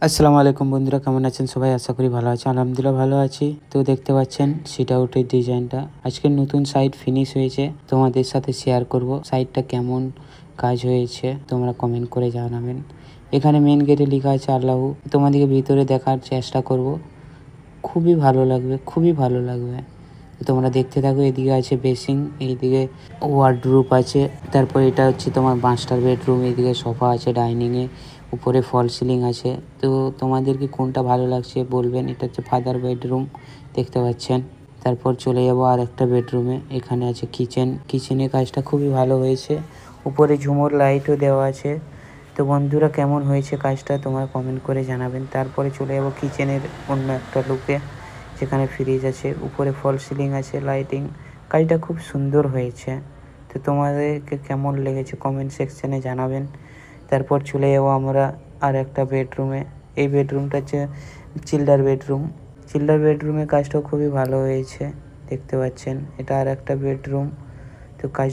আসসালামু আলাইকুম বন্ধুরা, কেমন আছেন সবাই? আশা করি ভালো আছেন। আলহামদুলিল্লাহ ভালো আছি। তো দেখতে পাচ্ছেন সিট আউটের ডিজাইনটা। আজকে নতুন সাইট ফিনিশ হয়েছে, তোমাদের সাথে শেয়ার করব। সাইটটা কেমন কাজ হয়েছে তোমরা কমেন্ট করে জানাবেন। এখানে মেন গেটে লেখা আছে আল্লাহু। তোমাদেরকে ভিতরে দেখার চেষ্টা করব, খুবই ভালো লাগবে, খুবই ভালো লাগবে। তোমরা দেখতে থাকো। এদিকে আছে বেসিং, এইদিকে ওয়ার্ডরোব আছে। তারপর এটা হচ্ছে তোমার মাস্টার বেডরুম। এইদিকে সোফা আছে ডাইনিংয়ে, উপরে ফল সিলিং আছে। তো তোমাদেরকে কোনটা ভালো লাগছে বলবেন। এটা হচ্ছে ফাদার বেডরুম, দেখতে পাচ্ছেন। তারপর চলে যাব আর একটা বেডরুমে। এখানে আছে কিচেন। কিচেনের কাজটা খুবই ভালো হয়েছে, উপরে ঝুমুর লাইটও দেওয়া আছে। তো বন্ধুরা, কেমন হয়েছে কাজটা তোমরা কমেন্ট করে জানাবেন। তারপরে চলে যাব কিচেনের অন্য একটা লুকে, যেখানে ফ্রিজ আছে, উপরে ফল সিলিং আছে, লাইটিং। কাজটা খুব সুন্দর হয়েছে। তো তোমাদেরকে কেমন লেগেছে কমেন্ট সেকশনে জানাবেন। তারপর চলে যাবো আমরা আর একটা বেডরুমে। এই বেডরুমটা হচ্ছে চিল্ডার বেডরুম। চিল্ডার বেডরুমের কাজটাও খুবই ভালো হয়েছে, দেখতে পাচ্ছেন। এটা আর একটা বেডরুম। তো কাজ